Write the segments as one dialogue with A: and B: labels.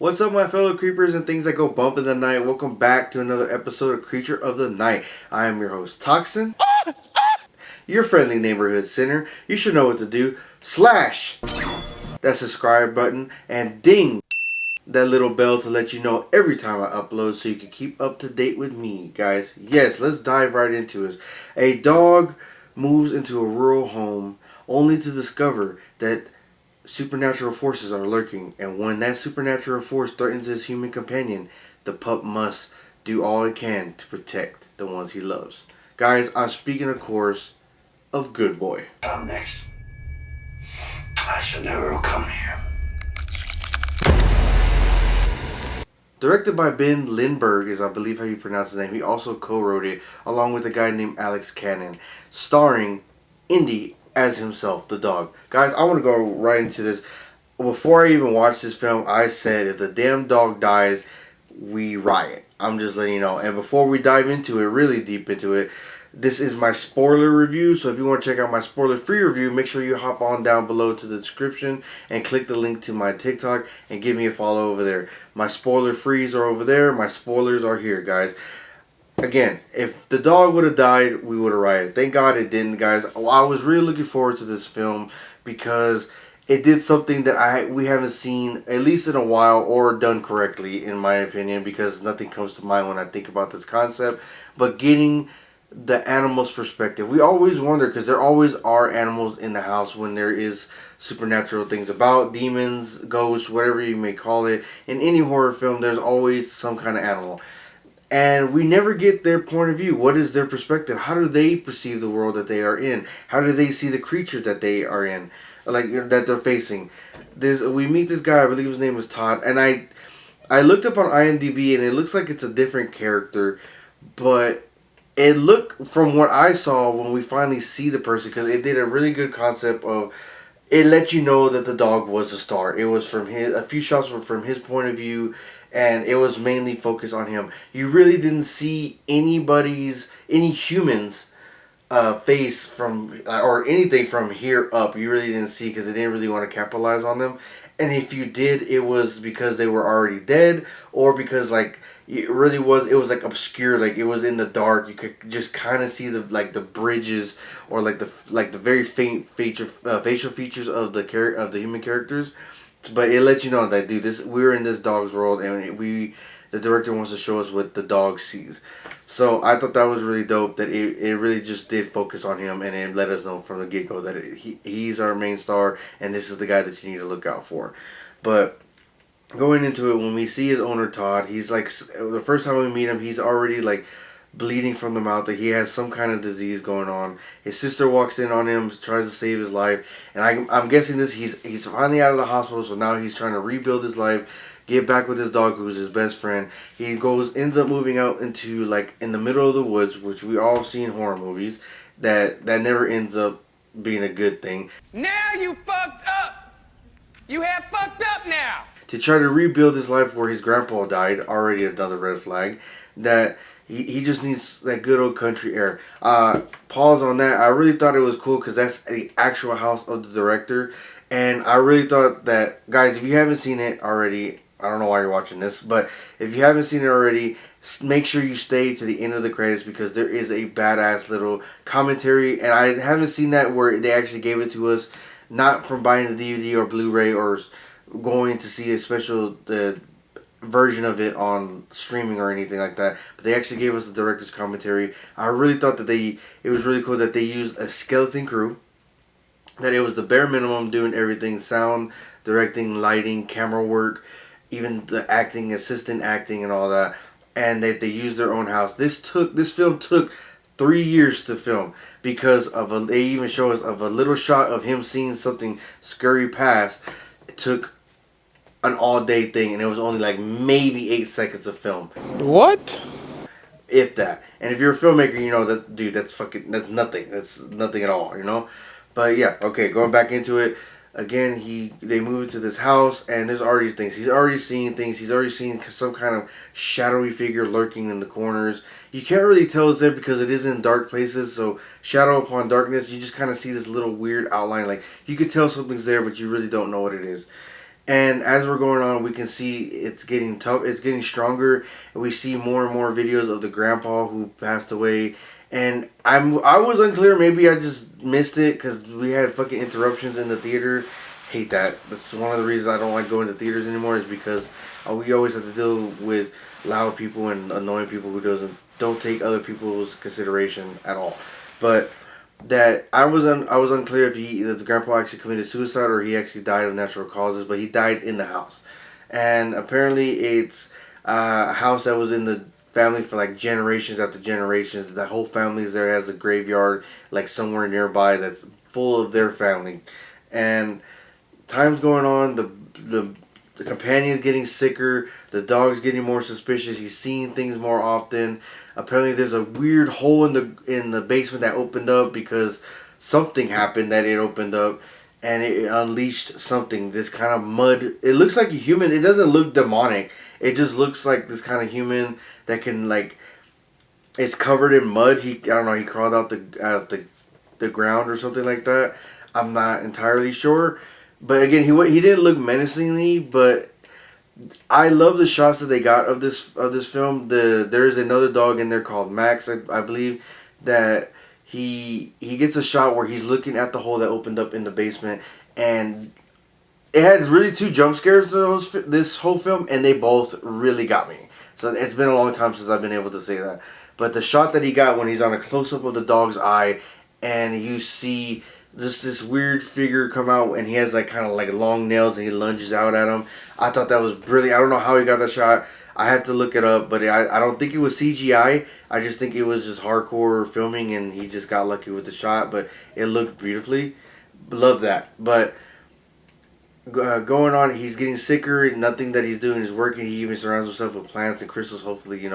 A: What's up, my fellow creepers and things that go bump in the night? Welcome back to another episode of Creature of the Night. I am your host, Toxin, your friendly neighborhood sinner. You should know what to do. Slash that subscribe button and ding that little bell to let you know every time I upload so you can keep up to date with me, guys. Yes, let's dive right into it. A dog moves into a rural home only to discover that supernatural forces are lurking, and when that supernatural force threatens his human companion, the pup must do all it can to protect the ones he loves. Guys, I'm speaking, of course, of Good Boy.
B: I'm next. I should never have come here.
A: Directed by Ben Lindbergh, is I believe how you pronounce his name. He also co-wrote it along with a guy named Alex Cannon, starring Indy as himself, the dog. Guys, I want to go right into this. Before I even watched this film, I said if the damn dog dies, we riot. I'm just letting you know. And before we dive into it, really deep into it, this is my spoiler review. So if you want to check out my spoiler-free review, make sure you hop on down below to the description and click the link to my TikTok and give me a follow over there. My spoiler-frees are over there. My spoilers are here, guys. Again, if the dog would have died, we would have rioted. Thank God it didn't, guys. I was really looking forward to this film because it did something that we haven't seen at least in a while or done correctly, in my opinion, because nothing comes to mind when I think about this concept. But getting the animal's perspective. We always wonder, because there always are animals in the house when there is supernatural things about, demons, ghosts, whatever you may call it. In any horror film, there's always some kind of animal. And we never get their point of view. What is their perspective? How do they perceive the world that they are in? How do they see the creature that they are in? Like, that they're facing. We meet this guy, I believe his name was Todd. And I looked up on IMDb and it looks like it's a different character. But it looked, from what I saw when we finally see the person, because it did a really good concept of, it let you know that the dog was a star. It was from a few shots were from his point of view, and it was mainly focused on him. You really didn't see any humans face from, or anything from here up. You really didn't see, because they didn't really want to capitalize on them. And if you did, it was because they were already dead, or because, like, it was like obscure, like it was in the dark. You could just kind of see the bridges, or like the very faint facial features of the human characters. But it lets you know that, dude, we're in this dog's world, and the director wants to show us what the dog sees. So I thought that was really dope, that it really just did focus on him, and it let us know from the get-go that he's our main star, and this is the guy that you need to look out for. But going into it, when we see his owner, Todd, he's like, the first time we meet him, he's already like bleeding from the mouth, that he has some kind of disease going on. His sister walks in on him, tries to save his life, and I'm guessing he's finally out of the hospital, so now he's trying to rebuild his life, get back with his dog, who's his best friend. He ends up moving out into, like, in the middle of the woods, which we all see in horror movies, that never ends up being a good thing.
C: Now you fucked up! You have fucked up now!
A: To try to rebuild his life where his grandpa died, already another red flag, that he just needs that good old country air. Pause on that. I really thought it was cool because that's the actual house of the director. And I really thought that, guys, if you haven't seen it already, I don't know why you're watching this, but if you haven't seen it already, make sure you stay to the end of the credits, because there is a badass little commentary. And I haven't seen that where they actually gave it to us, not from buying the DVD or Blu-ray or going to see a special version of it on streaming or anything like that, but they actually gave us the director's commentary. I really thought that it was really cool that they used a skeleton crew, that it was the bare minimum doing everything: sound, directing, lighting, camera work, even the acting, assistant acting, and all that, and that they used their own house. This film took 3 years to film, because they even show us of a little shot of him seeing something scurry past. It took an all-day thing, and it was only like maybe 8 seconds of film.
D: What?
A: If that. And if you're a filmmaker, you know that, dude, that's nothing. That's nothing at all, you know? But yeah, okay, going back into it. Again, they move into this house, and there's already things. He's already seeing things. He's already seen some kind of shadowy figure lurking in the corners. You can't really tell it's there because it is in dark places, so shadow upon darkness, you just kind of see this little weird outline. Like, you could tell something's there, but you really don't know what it is. And as we're going on, we can see it's getting tough. It's getting stronger, and we see more and more videos of the grandpa who passed away. And I was unclear. Maybe I just missed it because we had fucking interruptions in the theater. Hate that. That's one of the reasons I don't like going to theaters anymore. Is because we always have to deal with loud people and annoying people who don't take other people's consideration at all. But that I was unclear if the grandpa actually committed suicide or he actually died of natural causes, but he died in the house, and apparently it's a house that was in the family for like generations after generations. The whole family is there, has a graveyard like somewhere nearby that's full of their family, and time's going on. The companion's getting sicker. The dog's getting more suspicious. He's seeing things more often. Apparently, there's a weird hole in the basement that opened up because something happened that it opened up, and it unleashed something. This kind of mud. It looks like a human. It doesn't look demonic. It just looks like this kind of human that can like. It's covered in mud. I don't know. He crawled out the ground or something like that. I'm not entirely sure. But again, he didn't look menacingly, but I love the shots that they got of this film. There's another dog in there called Max, I believe, that he gets a shot where he's looking at the hole that opened up in the basement, and it had really two jump scares this whole film, and they both really got me. So it's been a long time since I've been able to say that. But the shot that he got when he's on a close up of the dog's eye, and you see this weird figure come out, and he has like kind of like long nails, and he lunges out at him. I thought that was brilliant. I don't know how he got that shot. I have to look it up, but I don't think it was CGI. I just think it was just hardcore filming, and he just got lucky with the shot. But it looked beautifully. Love that. But going on, he's getting sicker. Nothing that he's doing is working. He even surrounds himself with plants and crystals. Hopefully,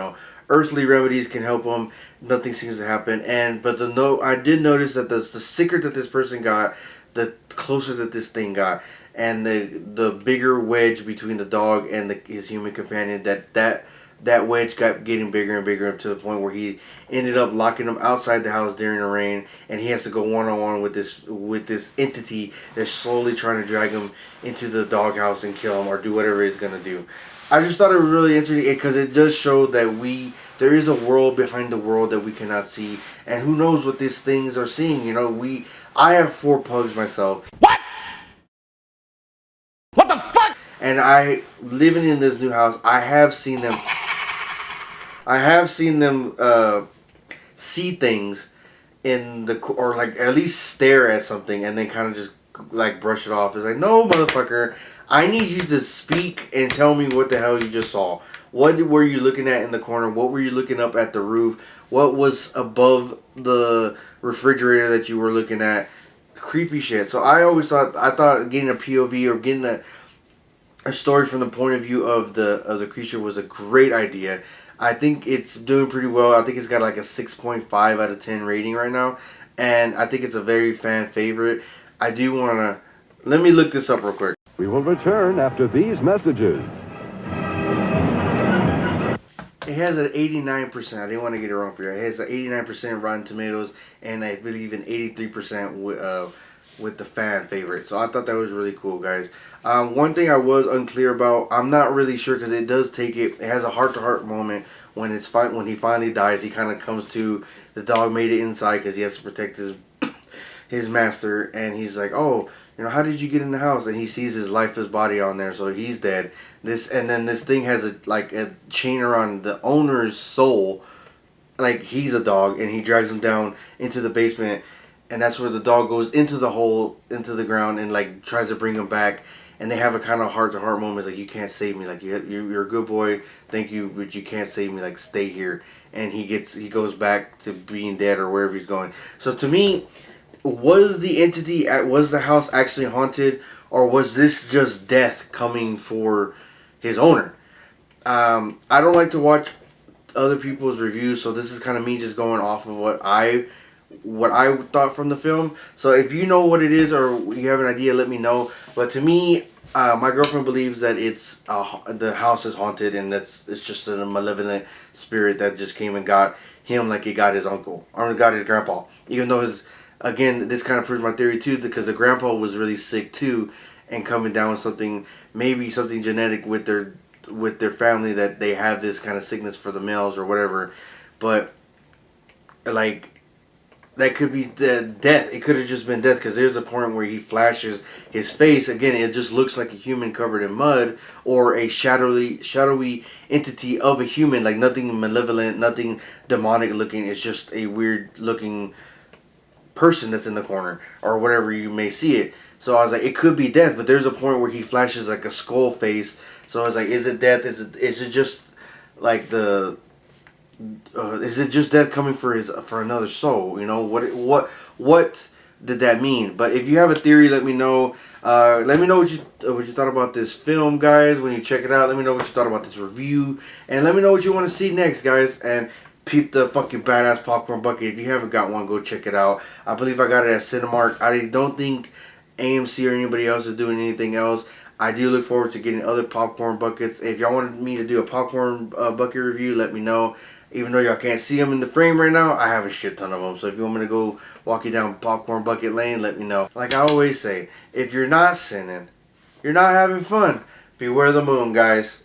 A: earthly remedies can help him. Nothing seems to happen. But I did notice that the sicker that this person got, the closer that this thing got, and the bigger wedge between the dog and his human companion. That wedge got getting bigger and bigger to the point where he ended up locking him outside the house during the rain, and he has to go one-on-one with this entity that's slowly trying to drag him into the doghouse and kill him or do whatever it's gonna do. I just thought it was really interesting because it does show that there is a world behind the world that we cannot see, and who knows what these things are seeing. I have 4 pugs myself.
C: What? What the fuck?
A: And living in this new house, I have seen them see things or like at least stare at something and then kind of just like brush it off. It's like, no, motherfucker, I need you to speak and tell me what the hell you just saw. What were you looking at in the corner? What were you looking up at the roof? What was above the refrigerator that you were looking at? Creepy shit. So I thought getting a POV or getting a story from the point of view of the creature was a great idea. I think it's doing pretty well. I think it's got like a 6.5 out of 10 rating right now, and I think it's a very fan favorite. I do want to let me look this up real quick.
D: We will return after these messages.
A: It has an 89%. I didn't want to get it wrong for you. It has an 89% Rotten Tomatoes, and I believe an 83% with the fan favorite. So I thought that was really cool, guys. One thing I was unclear about, I'm not really sure because it does take it. It has a heart-to-heart moment when when he finally dies. He kind of comes to the dog made it inside because he has to protect his master, and he's like, oh, how did you get in the house? And he sees his lifeless body on there, so he's dead. And then this thing has a chain around the owner's soul, like he's a dog, and he drags him down into the basement, and that's where the dog goes into the hole, into the ground, and like tries to bring him back. And they have a kind of heart-to-heart moment, like, you can't save me, like you're a good boy, thank you, but you can't save me, like stay here. And he goes back to being dead or wherever he's going. So to me, was the house actually haunted, or was this just death coming for his owner? I don't like to watch other people's reviews, so this is kind of me just going off of what I thought from the film. So if you know what it is or you have an idea, let me know. But to me, my girlfriend believes that the house is haunted, and it's just a malevolent spirit that just came and got him like it got his uncle or got his grandpa. Even though again, this kind of proves my theory too, because the grandpa was really sick too, and coming down with something, maybe something genetic with their family, that they have this kind of sickness for the males or whatever. But like, that could be the death. It could have just been death, because there's a point where he flashes his face again. It just looks like a human covered in mud, or a shadowy entity of a human, like nothing malevolent, nothing demonic looking. It's just a weird looking person that's in the corner, or whatever you may see it. So I was like, it could be death, but there's a point where he flashes like a skull face. So I was like, is it death? Is it just like the is it just death coming for another soul? You know, what did that mean? But if you have a theory, let me know. Let me know what you thought about this film, guys. When you check it out, let me know what you thought about this review, and let me know what you want to see next, guys. And peep the fucking badass popcorn bucket. If you haven't got one, go check it out. I believe I got it at Cinemark. I don't think AMC or anybody else is doing anything else. I do look forward to getting other popcorn buckets. If y'all wanted me to do a popcorn bucket review, let me know. Even though y'all can't see them in the frame right now, I have a shit ton of them. So if you want me to go walk you down popcorn bucket lane, let me know. Like I always say, if you're not sinning, you're not having fun. Beware the moon, guys.